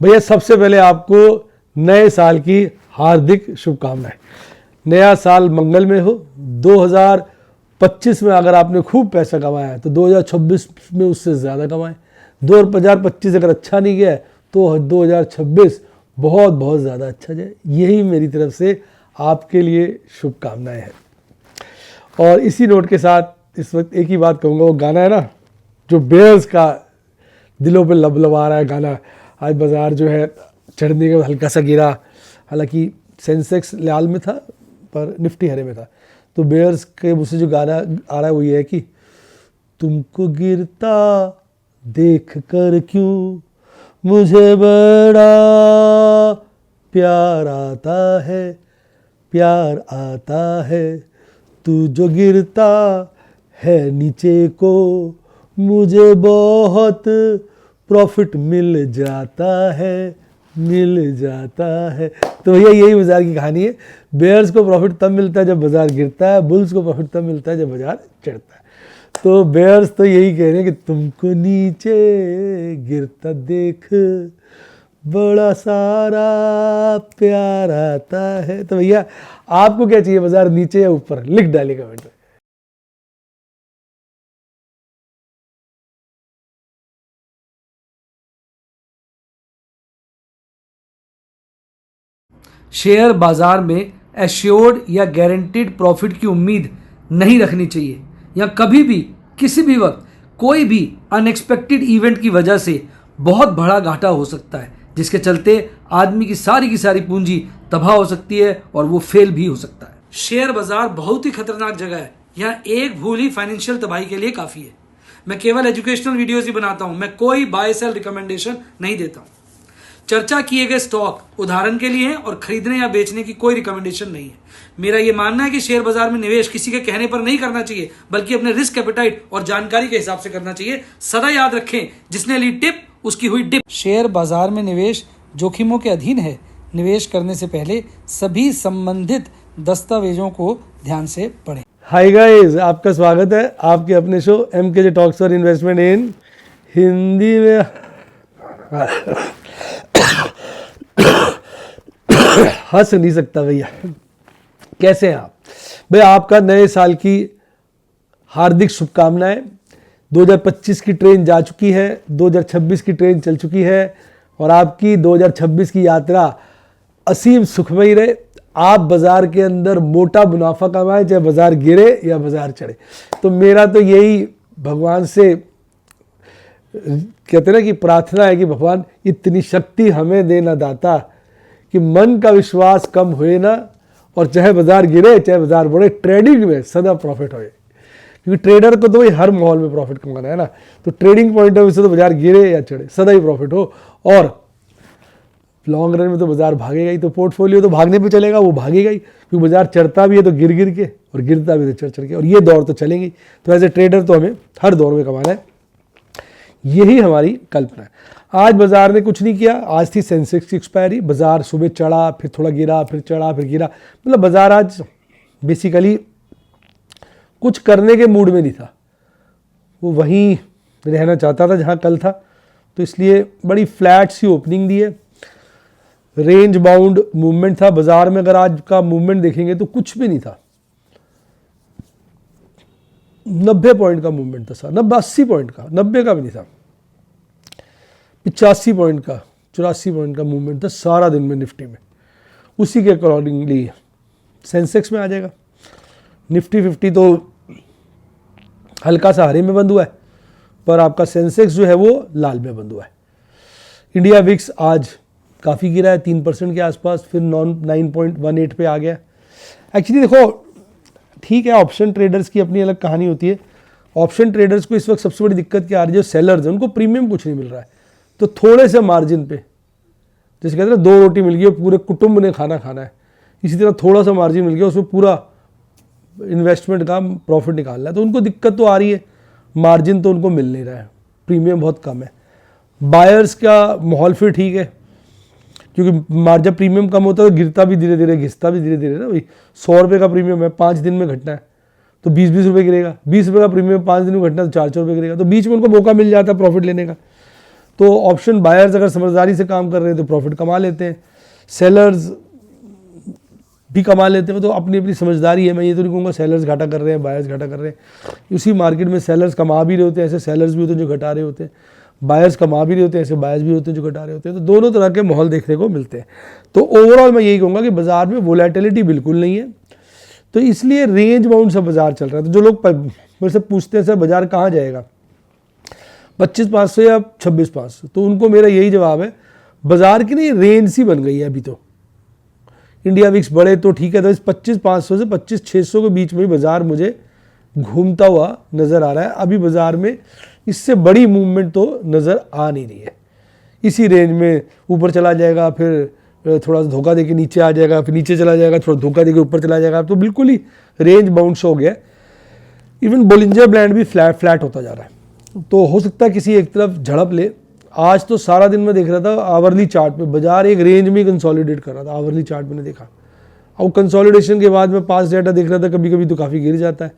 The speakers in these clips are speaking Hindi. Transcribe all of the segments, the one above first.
भैया सबसे पहले आपको नए साल की हार्दिक शुभकामनाएं। नया साल मंगल में हो। 2025 में अगर आपने खूब पैसा कमाया है तो 2026 में उससे ज़्यादा कमाएं। 2025 अगर अच्छा नहीं गया तो 2026 बहुत बहुत ज़्यादा अच्छा जाए। यही मेरी तरफ से आपके लिए शुभकामनाएं हैं। और इसी नोट के साथ इस वक्त एक ही बात कहूँगा, वो गाना है ना जो बेयर्स का दिलों पे लबलबा रहा है गाना। आज बाज़ार जो है चढ़ने के बाद हल्का सा गिरा, हालांकि सेंसेक्स लाल में था पर निफ्टी हरे में था। तो बेयर्स के मुझसे जो गाना आ रहा है वो ये है कि तुमको गिरता देख कर क्यों मुझे बड़ा प्यार आता है, तू जो गिरता है नीचे को मुझे बहुत प्रॉफिट मिल जाता है। तो भैया यही बाजार की कहानी है। बेयर्स को प्रॉफिट तब मिलता है जब बाजार गिरता है, बुल्स को प्रॉफिट तब मिलता है जब बाजार चढ़ता है। तो बेयर्स तो यही कह रहे हैं कि तुमको नीचे गिरता देख बड़ा सारा प्यार आता है। तो भैया आपको क्या चाहिए, बाजार नीचे या ऊपर? लिख डालिए कमेंट में। शेयर बाजार में एश्योर्ड या गारंटीड प्रॉफिट की उम्मीद नहीं रखनी चाहिए, या कभी भी किसी भी वक्त कोई भी अनएक्सपेक्टेड इवेंट की वजह से बहुत बड़ा घाटा हो सकता है, जिसके चलते आदमी की सारी पूंजी तबाह हो सकती है और वो फेल भी हो सकता है। शेयर बाजार बहुत ही खतरनाक जगह है। यहाँ एक भूल ही फाइनेंशियल तबाही के लिए काफी है। मैं केवल एजुकेशनल वीडियोस ही बनाता हूं, मैं कोई बाय सेल रिकमेंडेशन नहीं देता हूं। चर्चा किए गए स्टॉक उदाहरण के लिए हैं और खरीदने या बेचने की कोई रिकमेंडेशन नहीं है। मेरा यह मानना है कि शेयर बाजार में निवेश किसी के कहने पर नहीं करना चाहिए, बल्कि अपने रिस्क एपेटाइट और जानकारी के हिसाब से करना चाहिए। सदा याद रखें, जिसने ली टिप उसकी हुई डिप। शेयर बाजार में निवेश जोखिमों के अधीन है। निवेश करने से पहले सभी संबंधित दस्तावेजों को ध्यान से पढ़ें। हाय गाइस, आपका स्वागत है आपके अपने show MKJ talks for investment इन हिंदी में। हंस नहीं सकता भैया। कैसे हैं आप भैया? आपका नए साल की हार्दिक शुभकामनाएं। 2025 की ट्रेन जा चुकी है, 2026 की ट्रेन चल चुकी है और आपकी 2026 की यात्रा असीम सुखमयी रहे। आप बाजार के अंदर मोटा मुनाफा कमाएं, चाहे बाजार गिरे या बाजार चढ़े। तो मेरा तो यही भगवान से कहते ना कि प्रार्थना है कि भगवान इतनी शक्ति हमें देना दाता कि मन का विश्वास कम हुए ना, और चाहे बाजार गिरे चाहे बाजार बढ़े, ट्रेडिंग में सदा प्रॉफिट होए। क्योंकि ट्रेडर को तो भाई हर माहौल में प्रॉफिट कमाना है ना। तो ट्रेडिंग पॉइंट ऑफ व्यू से तो बाजार गिरे या चढ़े सदा ही प्रॉफिट हो। और लॉन्ग रन में तो बाजार भागेगा ही, तो पोर्टफोलियो तो भागने पे चलेगा, वो भागेगा ही। क्योंकि बाजार चढ़ता भी है तो गिर गिर के, और गिरता भी तो चढ़ के, और ये दौर तो चलेंगे। तो एज ए ट्रेडर तो हमें हर दौर में कमाना है, यही हमारी कल्पना है। आज बाजार ने कुछ नहीं किया। आज थी सेंसेक्स की एक्सपायरी। बाजार सुबह चढ़ा, फिर थोड़ा गिरा, फिर चढ़ा, फिर गिरा। मतलब बाजार आज बेसिकली कुछ करने के मूड में नहीं था, वो वहीं रहना चाहता था जहां कल था। तो इसलिए बड़ी फ्लैट सी ओपनिंग दी है। रेंज बाउंड मूवमेंट था बाजार में। अगर आज का मूवमेंट देखेंगे तो कुछ भी नहीं था। 90 पॉइंट का मूवमेंट था, 80 पॉइंट का, 90 का भी नहीं था, 85 पॉइंट का, 84 पॉइंट का मूवमेंट था सारा दिन में निफ्टी में। उसी के अकॉर्डिंगली सेंसेक्स में आ जाएगा। निफ्टी 50 तो हल्का सा हरे में बंद हुआ है, पर आपका सेंसेक्स जो है वो लाल में बंद हुआ है। इंडिया विक्स आज काफ़ी गिरा है, 3% के आसपास, फिर 9.18 पे आ गया। एक्चुअली देखो, ठीक है, ऑप्शन ट्रेडर्स की अपनी अलग कहानी होती है। ऑप्शन ट्रेडर्स को इस वक्त सबसे बड़ी दिक्कत क्या आ रही है, जो सेलर्स हैं उनको प्रीमियम कुछ नहीं मिल रहा है। तो थोड़े से मार्जिन पे, जैसे कहते हैं ना, 2 रोटी मिल गई पूरे कुटुंब ने खाना खाना है, इसी तरह थोड़ा सा मार्जिन मिल गया, उसमें पूरा इन्वेस्टमेंट का प्रॉफिट निकालना है। तो उनको दिक्कत तो आ रही है, मार्जिन तो उनको मिल नहीं रहा है, प्रीमियम बहुत कम है। बायर्स का माहौल फिर ठीक है, क्योंकि जब प्रीमियम कम होता है तो गिरता भी धीरे धीरे, घिसता भी धीरे धीरे ना भाई। 100 रुपये का प्रीमियम है, 5 दिन में घटना है तो 20-20 रुपये गिरेगा। 20 रुपये का प्रीमियम 5 दिन में घटना है तो 400 रुपये गिरेगा। तो बीच में उनको मौका मिल जाता है प्रॉफिट लेने का। तो ऑप्शन बायर्स अगर समझदारी से काम कर रहे हैं तो प्रॉफिट कमा लेते हैं, सेलर्स भी कमा लेते हैं। तो अपनी अपनी समझदारी है, मैं ये तो नहीं कहूँगा सेलर्स घाटा कर रहे हैं बायर्स घाटा कर रहे हैं। उसी मार्केट में सेलर्स कमा भी रहे होते हैं, ऐसे सेलर्स भी होते हैं जो घटा रहे होते हैं, बायर्स कमा भी रहे होते हैं, ऐसे बायर्स भी होते हैं जो घटा रहे होते हैं। तो दोनों तरह के माहौल देखने को मिलते हैं। तो ओवरऑल मैं यही कहूँगा कि बाजार में वोलेटिलिटी बिल्कुल नहीं है, तो इसलिए रेंज बाउंड सा बाजार चल रहा है। तो जो लोग मेरे से पूछते हैं सर बाजार कहाँ जाएगा 25,500 या 26,500, तो उनको मेरा यही जवाब है बाजार की नहीं रेंज सी बन गई है अभी। तो इंडिया विक्स बढ़े तो ठीक है, तो इस 25,500 से 25,600 के बीच में ही बाजार मुझे घूमता हुआ नज़र आ रहा है। अभी बाजार में इससे बड़ी मूवमेंट तो नज़र आ नहीं रही है। इसी रेंज में ऊपर चला जाएगा, फिर थोड़ा सा धोखा देके नीचे आ जाएगा, फिर नीचे चला जाएगा, थोड़ा धोखा देके ऊपर चला जाएगा। तो बिल्कुल ही रेंज बाउंस हो गया। इवन बोलिंजर बैंड भी फ्लैट होता जा रहा है। तो हो सकता है किसी एक तरफ झड़प ले। आज तो सारा दिन मैं देख रहा था आवरली चार्ट पे बाजार एक रेंज में कंसोलिडेट कर रहा था। आवरली चार्ट मैंने देखा, और कंसोलिडेशन के बाद में पास डेटा देख रहा था, कभी कभी तो काफ़ी गिर जाता है,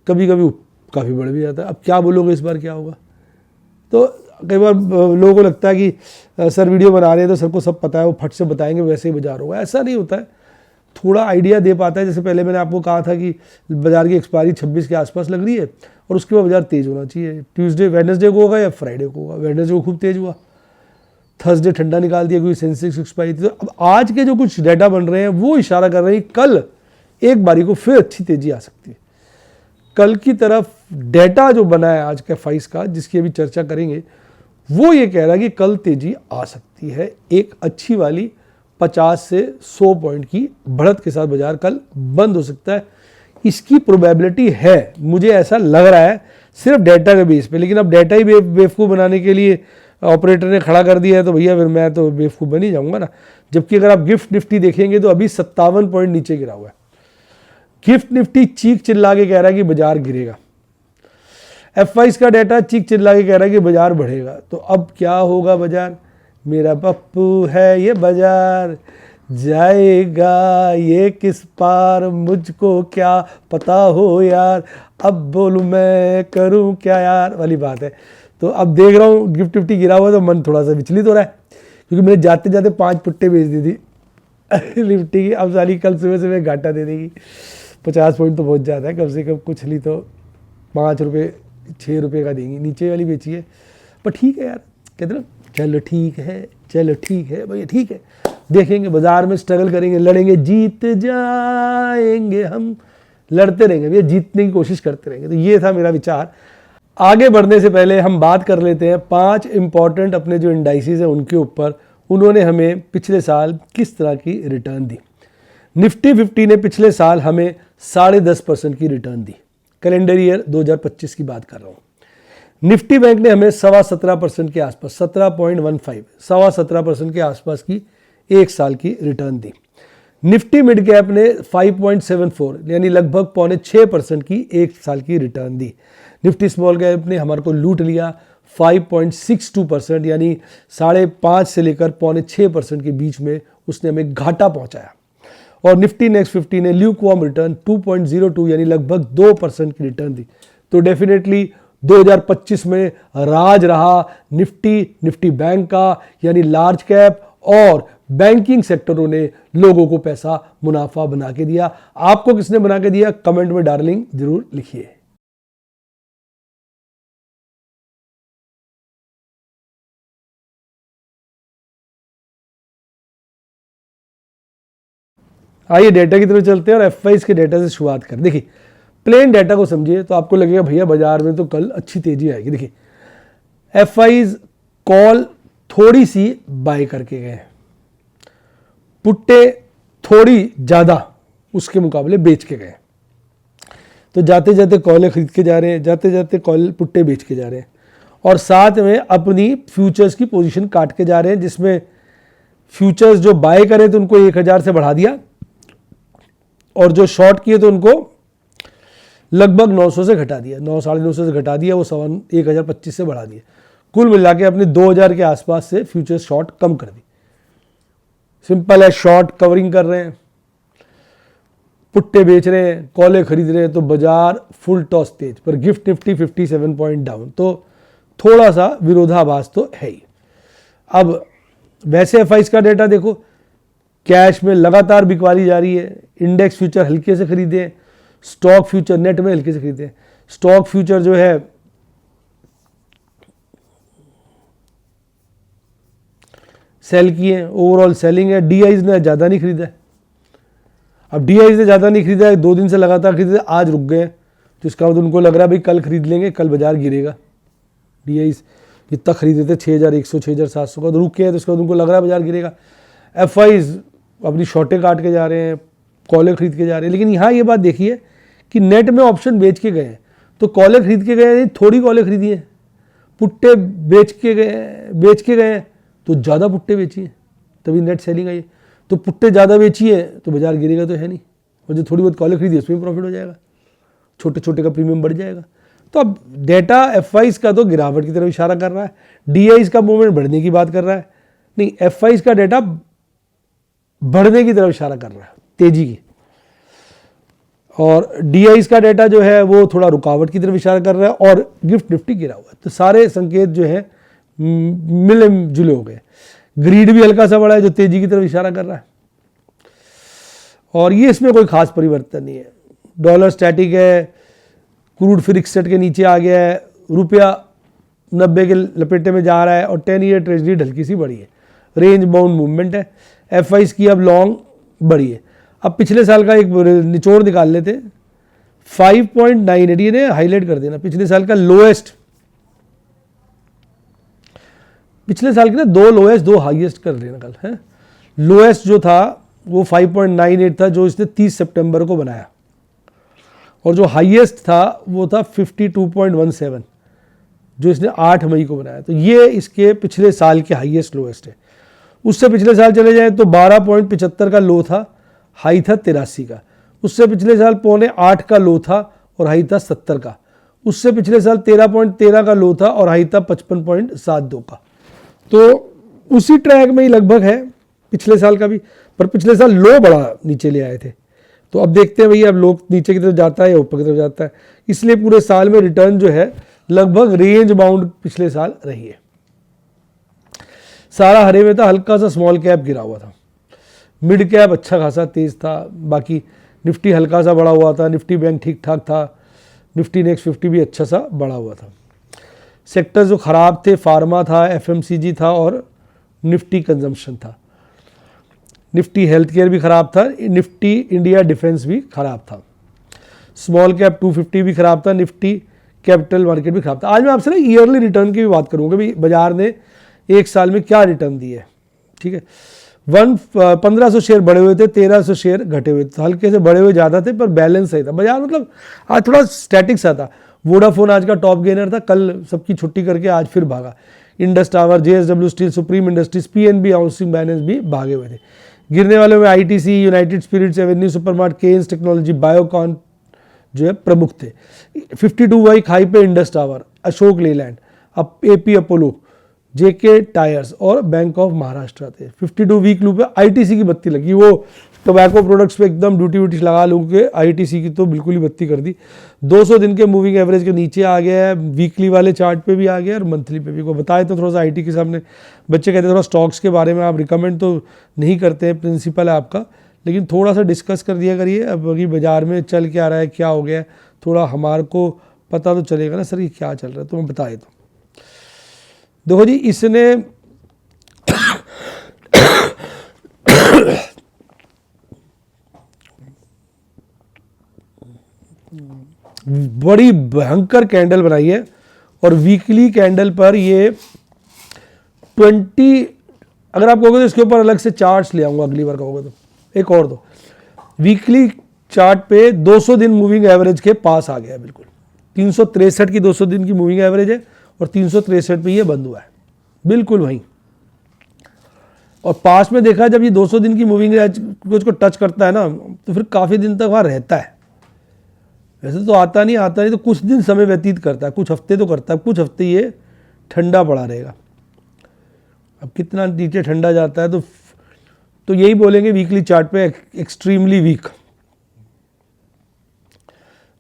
कभी कभी काफ़ी बढ़ भी जाता है। अब क्या बोलोगे इस बार क्या होगा। तो कई बार लोगों को लगता है कि सर वीडियो बना रहे हैं तो सर को सब पता है, वो फट से बताएंगे वैसे ही बाजार होगा। ऐसा नहीं होता है, थोड़ा आइडिया दे पाता है। जैसे पहले मैंने आपको कहा था कि बाजार की एक्सपायरी 26 के आसपास लग रही है और उसके बाद बाजार तेज़ होना चाहिए। ट्यूसडे वेडनेसडे को होगा या फ्राइडे को होगा। वेडनेसडे को खूब तेज़ हुआ, थर्सडे ठंडा निकाल दिया क्योंकि सेंसेक्स एक्सपायरी थी। तो अब आज के जो कुछ डाटा बन रहे हैं वो इशारा कर रहे हैं कल एक बारी को फिर अच्छी तेज़ी आ सकती है। कल की तरफ डेटा जो बना है आज का फाइस का, जिसकी अभी चर्चा करेंगे, वो ये कह रहा है कि कल तेज़ी आ सकती है। एक अच्छी वाली 50 से 100 पॉइंट की बढ़त के साथ बाजार कल बंद हो सकता है। इसकी प्रोबेबिलिटी है, मुझे ऐसा लग रहा है सिर्फ डेटा के बेस पे। लेकिन अब डेटा ही बेवकूफ़ बनाने के लिए ऑपरेटर ने खड़ा कर दिया है तो भैया फिर मैं तो बेवकूफ़ बन ही जाऊंगा ना। जबकि अगर आप गिफ्ट निफ्टी देखेंगे तो अभी 57 पॉइंट नीचे गिरा हुआ है। गिफ्ट निफ्टी चीख चिल्ला के कह रहा है कि बाजार गिरेगा। F5 का डाटा चीख चिल्ला के कह रहा है कि बाजार बढ़ेगा। तो अब क्या होगा बाजार, मेरा पप्पू है ये बाजार, जाएगा ये किस पार, मुझको क्या पता हो यार, अब बोलूँ मैं करूँ क्या यार वाली बात है। तो अब देख रहा हूँ गिफ्ट निफ्टी गिरा हुआ तो मन थोड़ा सा विचलित हो रहा है, क्योंकि मैंने जाते जाते 5 पुट्टे बेच दी थी निफ्टी की। अब साली कल सुबह से मैं घाटा दे देगी। 50 पॉइंट तो बहुत ज़्यादा है, कम से कम कुछ ली तो 5 रुपये 6 रुपये का देंगी। नीचे वाली बेची है पर ठीक है यार, कहते ना चलो ठीक है, चलो ठीक है भैया, ठीक है। देखेंगे बाजार में स्ट्रगल करेंगे, लड़ेंगे, जीत जाएंगे हम, लड़ते रहेंगे भैया, जीतने की कोशिश करते रहेंगे। तो ये था मेरा विचार। आगे बढ़ने से पहले हम बात कर लेते हैं 5 इंपॉर्टेंट अपने जो इंडाइसेस हैं उनके ऊपर, उन्होंने हमें पिछले साल किस तरह की रिटर्न दी। निफ्टी 50 ने पिछले साल हमें 10.5% की रिटर्न दी। कैलेंडर ईयर 2025 की बात कर रहा हूँ। निफ्टी बैंक ने हमें 17.25% के आसपास 17.15 17.25% के आसपास की एक साल की return the. Nifty mid cap ने 5.74 यानी लगभग 5.6% की एक साल की return the. Nifty small cap ने हमारे को लूट लिया 5.62% यानी 5.5 से लेकर 5.6% के बीच में उसने हमें घाटा पहुंचाया। और निफ्टी नेक्स्ट 50 ने ल्यूकवार्म रिटर्न 2.02 यानी लगभग 2% की रिटर्न दी। तो डेफिनेटली 2025 में राज रहा निफ्टी बैंक का, यानी लार्ज कैप और बैंकिंग सेक्टरों ने लोगों को पैसा मुनाफा बना के दिया। आपको किसने बना के दिया, कमेंट में डार्लिंग जरूर लिखिए। आइए डेटा की तरफ चलते हैं और F5 के डेटा से शुरुआत करें। देखिए प्लेन डेटा को समझिए तो आपको लगेगा भैया बाजार में तो कल अच्छी तेजी आएगी। देखिए F5 कॉल थोड़ी सी बाय करके गए, पुट्टे थोड़ी ज़्यादा उसके मुकाबले बेच के गए। तो जाते जाते कॉलें खरीद के जा रहे हैं, जाते जाते कॉल पुट्टे बेच के जा रहे हैं, और साथ में अपनी फ्यूचर्स की पोजीशन काट के जा रहे हैं, जिसमें फ्यूचर्स जो बाय करे तो उनको 1000 से बढ़ा दिया, और जो शॉर्ट किए तो उनको लगभग 900 से घटा दिया, 900-950 से घटा दिया, वो 1025 से बढ़ा दिया। कुल मिला के अपने 2000 के आसपास से फ्यूचर्स शॉर्ट कम कर दी। सिंपल है, शॉर्ट कवरिंग कर रहे हैं, पुट्टे बेच रहे हैं, कॉले खरीद रहे हैं, तो बाजार फुल टॉस तेज। पर गिफ्ट निफ्टी 57 पॉइंट डाउन, तो थोड़ा सा विरोधाभास तो है ही। अब वैसे एफआईज का डेटा देखो, कैश में लगातार बिकवाली जा रही है, इंडेक्स फ्यूचर हल्के से खरीदे हैं, स्टॉक फ्यूचर नेट में हल्के से खरीदे हैं। स्टॉक फ्यूचर जो है सेल किए हैं, ओवरऑल सेलिंग है। डीआईज ने ज़्यादा नहीं खरीदा है। अब डीआईज ने ज़्यादा नहीं खरीदा है, 2 दिन से लगातार खरीदे, आज रुक गए, तो इसका मतलब उनको लग रहा है भाई कल खरीद लेंगे, कल बाजार गिरेगा। डीआईज इतना खरीदे थे 6100 6700 का, तो रुके हैं, तो इसका मतलब उनको लग रहा है बाजार गिरेगा। एफआईज अपनी शॉर्टें काट के जा रहे हैं, कॉलें खरीद के जा रहे हैं। लेकिन यहाँ ये बात देखिए कि नेट में ऑप्शन बेच के गए हैं, तो कॉलें खरीद के गए नहीं, थोड़ी कॉलें खरीदी हैं। पुट्टे बेच के गए हैं, तो ज़्यादा पुट्टे बेची हैं, तभी नेट सेलिंग आई है। तो पुट्टे ज़्यादा बेची है तो बाजार गिरेगा तो है नहीं, और जो थोड़ी बहुत कॉलें खरीदी उसमें प्रॉफिट हो जाएगा, छोटे छोटे का प्रीमियम बढ़ जाएगा। तो अब डेटा एफआईज का तो गिरावट की तरफ इशारा कर रहा है, डीआईज का मूवमेंट बढ़ने की बात कर रहा है, नहीं एफआईज का डेटा बढ़ने की तरफ इशारा कर रहा है, तेजी की। और डीआईज का डेटा जो है वो थोड़ा रुकावट की तरफ इशारा कर रहा है, और गिफ्ट निफ्टी गिरा हुआ है। तो सारे संकेत जो है मिले जुले हो गए। ग्रीड भी हल्का सा बढ़ा है जो तेजी की तरफ इशारा कर रहा है, और ये इसमें कोई खास परिवर्तन नहीं है। डॉलर स्टैटिक है, क्रूड फिर 61 के नीचे आ गया है, रुपया 90 के लपेटे में जा रहा है, और 10 ईयर ट्रेजरी हल्की सी बढ़ी है, रेंज बाउंड मूवमेंट है। एफआईज की अब लॉन्ग बढ़ी है। अब पिछले साल का एक निचोड़ निकाल लेते, 5.98, ये हाईलाइट कर देना, पिछले साल का लोएस्ट, पिछले साल के ना 2 लोएस्ट 2 हाईएस्ट कर लेना कल है। लोएस्ट जो था वो 5.98 था, जो इसने 30 सितंबर को बनाया, और जो हाईएस्ट था वो था 52.17, जो इसने 8 मई को बनाया। तो ये इसके पिछले साल के हाईएस्ट लोएस्ट है। उससे पिछले साल चले जाए तो 12.75 का लो था, हाई था 83 का। उससे पिछले साल 7.25 का लो था और हाई था 70 का। उससे पिछले साल 13.13 का लो था और हाई था 55.72 का। तो उसी ट्रैक में ही लगभग है पिछले साल का भी, पर पिछले साल लो बड़ा नीचे ले आए थे। तो अब देखते हैं भैया अब लो नीचे की तरफ जाता है या ऊपर की तरफ जाता है। इसलिए पूरे साल में रिटर्न जो है लगभग रेंज बाउंड पिछले साल रही है। सारा हरे में था, हल्का सा स्मॉल कैप गिरा हुआ था, मिड कैप अच्छा खासा तेज था, बाकी निफ्टी हल्का सा बढ़ा हुआ था, निफ्टी बैंक ठीक ठाक था, निफ्टी नेक्स्ट 50 भी अच्छा सा बढ़ा हुआ था। सेक्टर जो खराब थे, फार्मा था, एफएमसीजी था और निफ्टी कंजम्पशन था। निफ्टी हेल्थ केयर भी खराब था, निफ्टी इंडिया डिफेंस भी खराब था, स्मॉल कैप 250 भी खराब था, निफ्टी कैपिटल मार्केट भी खराब था। आज मैं आपसे ना ईयरली रिटर्न की भी बात करूँगा, भाई बाजार ने एक साल में क्या रिटर्न दिए, ठीक है। 1500 शेयर बढ़े हुए थे, 1300 शेयर घटे हुए थे, हल्के से बढ़े हुए ज़्यादा थे पर बैलेंस सही था बाजार, मतलब आज थोड़ा स्टैटिक सा था। वोडाफोन आज का टॉप गेनर था, कल सबकी छुट्टी करके आज फिर भागा। इंडस टावर, जेएसडब्ल्यू स्टील, सुप्रीम इंडस्ट्रीज, पीएनबी हाउसिंग फाइनेंस भी भागे हुए थे। गिरने वालों में आईटीसी, यूनाइटेड स्पिरिट्स, एवेन्यू सुपरमार्ट, केन्स टेक्नोलॉजी, बायोकॉन जो है प्रमुख थे। 52 वीक हाई पे इंडस टावर, अशोक लेलैंड, अब एपी अपोलो, जेके टायर्स और बैंक ऑफ महाराष्ट्र थे। 52 वीक लो पे आईटीसी की बत्ती लगी, वो टोबैको प्रोडक्ट्स पे एकदम ड्यूटी व्यूटी लगा लोगों के, आईटीसी की तो बिल्कुल ही बत्ती कर दी। 200 दिन के मूविंग एवरेज के नीचे आ गया है, वीकली वाले चार्ट पे भी आ गया और मंथली पे भी। को बताए तो थोड़ा सा आईटी के सामने बच्चे कहते हैं थोड़ा स्टॉक्स के बारे में आप रिकमेंड तो नहीं करते हैं, प्रिंसिपल है आपका, लेकिन थोड़ा सा डिस्कस कर दिया करिए। अब अभी बाजार में चल क्या रहा है, क्या हो गया है, थोड़ा हमारे को पता तो चलेगा ना सर ये क्या चल रहा है, तो मैं बताए तो। देखो जी, इसने बड़ी भयंकर कैंडल बनाई है और वीकली कैंडल पर ये 20, अगर आप कहोगे तो इसके ऊपर अलग से चार्ट्स ले आऊंगा अगली बार कहोगे तो। एक और दो वीकली चार्ट पे 200 दिन मूविंग एवरेज के पास आ गया है, बिल्कुल 363 की 200 दिन की मूविंग एवरेज है और 363 पे ये बंद हुआ है, बिल्कुल वहीं। और पास में देखा जब ये 200 दिन की मूविंग एवरेज को टच करता है ना, तो फिर काफ़ी दिन तक वहाँ रहता है। वैसे तो आता नहीं तो कुछ दिन समय व्यतीत करता है, कुछ हफ्ते तो करता है, कुछ हफ्ते ये ठंडा पड़ा रहेगा। अब कितना नीचे ठंडा जाता है तो यही बोलेंगे वीकली चार्ट पे एक्सट्रीमली वीक।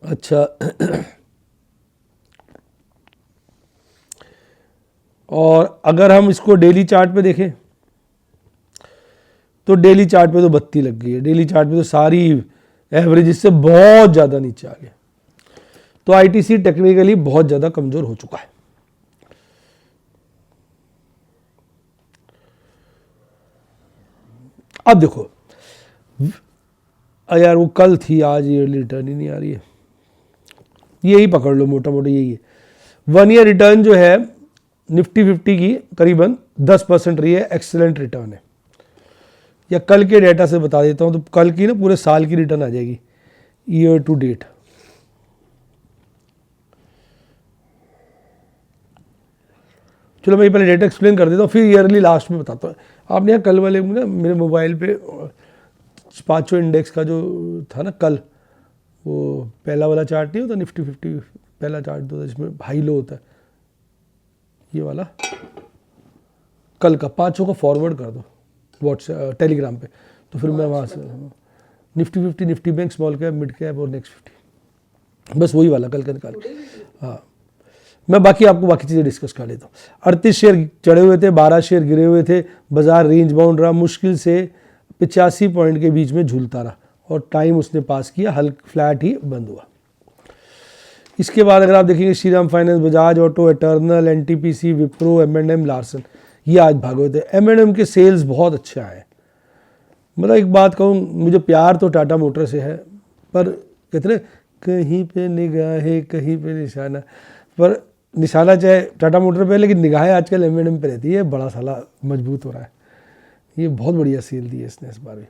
अच्छा और अगर हम इसको डेली चार्ट पे देखें तो डेली चार्ट पे तो बत्ती लग गई है, डेली चार्ट पे तो सारी एवरेज इससे बहुत ज़्यादा नीचे आ गया। तो आईटीसी टेक्निकली बहुत ज़्यादा कमज़ोर हो चुका है। अब देखो यार वो कल थी, आज ये रिटर्न ही नहीं आ रही है, यही पकड़ लो, मोटा मोटा यही है। 1 ईयर रिटर्न जो है निफ्टी 50 की करीबन 10% रही है, एक्सीलेंट रिटर्न है। या कल के डेटा से बता देता हूँ, तो कल की ना पूरे साल की रिटर्न आ जाएगी ईयर टू डेट। चलो मैं पहले डेटा एक्सप्लेन कर देता हूँ, फिर ईयरली लास्ट में बताता हूँ। आपने यहाँ कल वाले में ना मेरे मोबाइल पे 500 इंडेक्स का जो था ना कल, वो पहला वाला चार्ट नहीं होता निफ्टी 50 पहला चार्ट होता है जिसमें हाई लो होता है, ये वाला कल का 500 का फॉरवर्ड कर दो व्हाट्सएप टेलीग्राम पे, तो फिर मैं वहाँ से Nifty 50, Nifty bank, small cap, mid cap और नेक्स्ट 50, बस वही वाला कल का निकाल। हाँ, मैं बाकी आपको बाकी चीज़ें डिस्कस कर लेता हूँ। 38 शेयर चढ़े हुए थे, 12 शेयर गिरे हुए थे, बाजार रेंज बाउंड रहा, मुश्किल से 85 पॉइंट के बीच में झूलता रहा और टाइम उसने पास किया, हल्का फ्लैट ही बंद हुआ। इसके बाद अगर आप देखेंगे Shriram finance, Bajaj auto, Eternal, NTPC, Wipro, एम&एम, लार्सन, ये आज भागे हुए थे। एम&एम के सेल्स बहुत अच्छे आए। मतलब एक बात कहूँ, मुझे प्यार तो टाटा मोटर से है, पर कहते हैं कहीं पे निगाहें कहीं पे निशाना, पर निशाना चाहे टाटा मोटर पे, लेकिन निगाहें आजकल एम&एम पे रहती है। बड़ा साला मजबूत हो रहा है, ये बहुत बढ़िया सेल दी है इसने इस बार भी।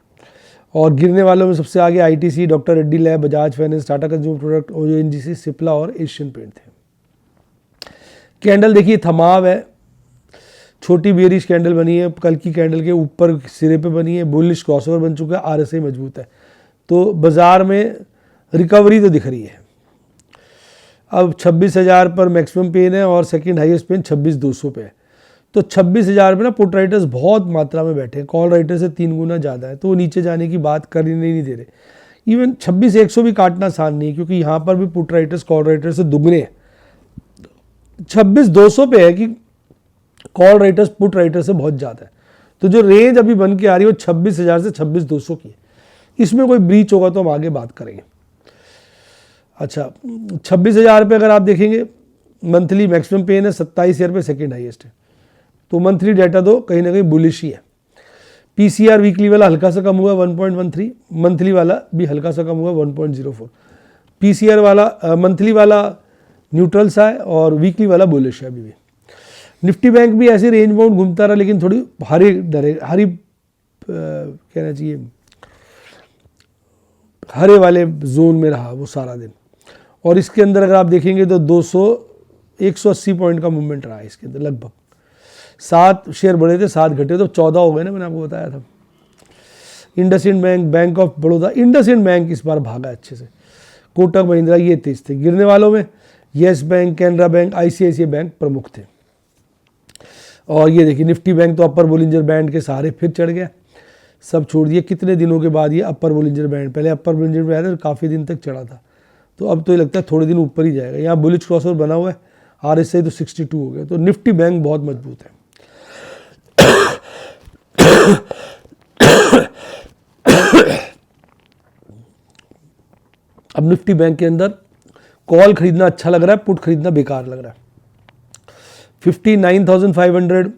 और गिरने वालों में सबसे आगे ITC, doctor Reddy lab, Bajaj finance, Tata consumer product, ONGC, Cipla और एशियन पेंट थे। कैंडल देखिए थमाव है, छोटी बेरिश कैंडल बनी है, कल की कैंडल के ऊपर सिरे पे बनी है, बुलिश क्रॉसओवर बन चुका है, आरएसआई मजबूत है, तो बाजार में रिकवरी तो दिख रही है। अब 26,000 पर मैक्सिमम पेन है और सेकंड हाईएस्ट पेन 26,200 पे है। तो 26,000 पे ना पुट राइटर्स बहुत मात्रा में बैठे हैं, कॉल राइटर से 3 गुना ज़्यादा है, तो वो नीचे जाने की बात कर ही नहीं दे रहे। इवन 26,100 भी काटना आसान नहीं है, क्योंकि यहाँ पर भी पुट राइटर्स कॉल राइटर्स से दुगने हैं। 26,200 पे है कि कॉल राइटर्स पुट राइटर से बहुत ज़्यादा है, तो जो रेंज अभी बन के आ रही है वो 26,000 से 26,200 की है। इसमें कोई ब्रीच होगा तो हम आगे बात करेंगे। अच्छा, 26,000 पे अगर आप देखेंगे मंथली मैक्सिमम पेन है, 27 ईयर पे सेकेंड हाईएस्ट है, तो मंथली डाटा तो कहीं ना कहीं बुलिश ही है। पीसीआर वीकली वाला हल्का सा कम हुआ 1.13, मंथली वाला भी हल्का सा कम हुआ 1.04। पीसीआर वाला मंथली वाला न्यूट्रल सा है और वीकली वाला बुलिश है अभी भी। निफ्टी बैंक भी ऐसे रेंज बाउंड घूमता रहा, लेकिन थोड़ी हरी कहना चाहिए हरे वाले जोन में रहा वो सारा दिन। और इसके अंदर अगर आप देखेंगे तो 180 पॉइंट का मूवमेंट रहा है इसके अंदर, लगभग 7 शेयर बढ़े थे, 7 घटे, तो 14 हो गए ना, मैंने आपको बताया था। IndusInd bank, bank of Baroda, IndusInd bank इस बार भागा अच्छे से, कोटक महिंद्रा ये तेज थे। गिरने वालों में yes bank, Canara bank, ICICI bank प्रमुख थे। और ये देखिए निफ्टी बैंक तो अपर बोलिंजर बैंड के सहारे फिर चढ़ गया, सब छोड़ दिए। कितने दिनों के बाद ये अपर बोलिंजर बैंड, पहले अपर बोलिंजर बैंड था काफ़ी दिन तक चढ़ा था, तो अब तो ये लगता है थोड़े दिन ऊपर ही जाएगा। यहाँ बुलिश क्रॉसओवर बना हुआ है, आरएसआई तो 62 हो गया, तो निफ्टी बैंक बहुत मजबूत है। अब निफ्टी बैंक के अंदर कॉल खरीदना अच्छा लग रहा है, पुट खरीदना बेकार लग रहा है। 59,500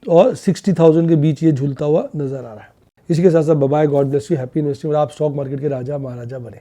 और 60,000 के बीच ये झूलता हुआ नजर आ रहा है। इसी के साथ साथ bye, God bless you, happy investing, और आप स्टॉक मार्केट के राजा महाराजा बने।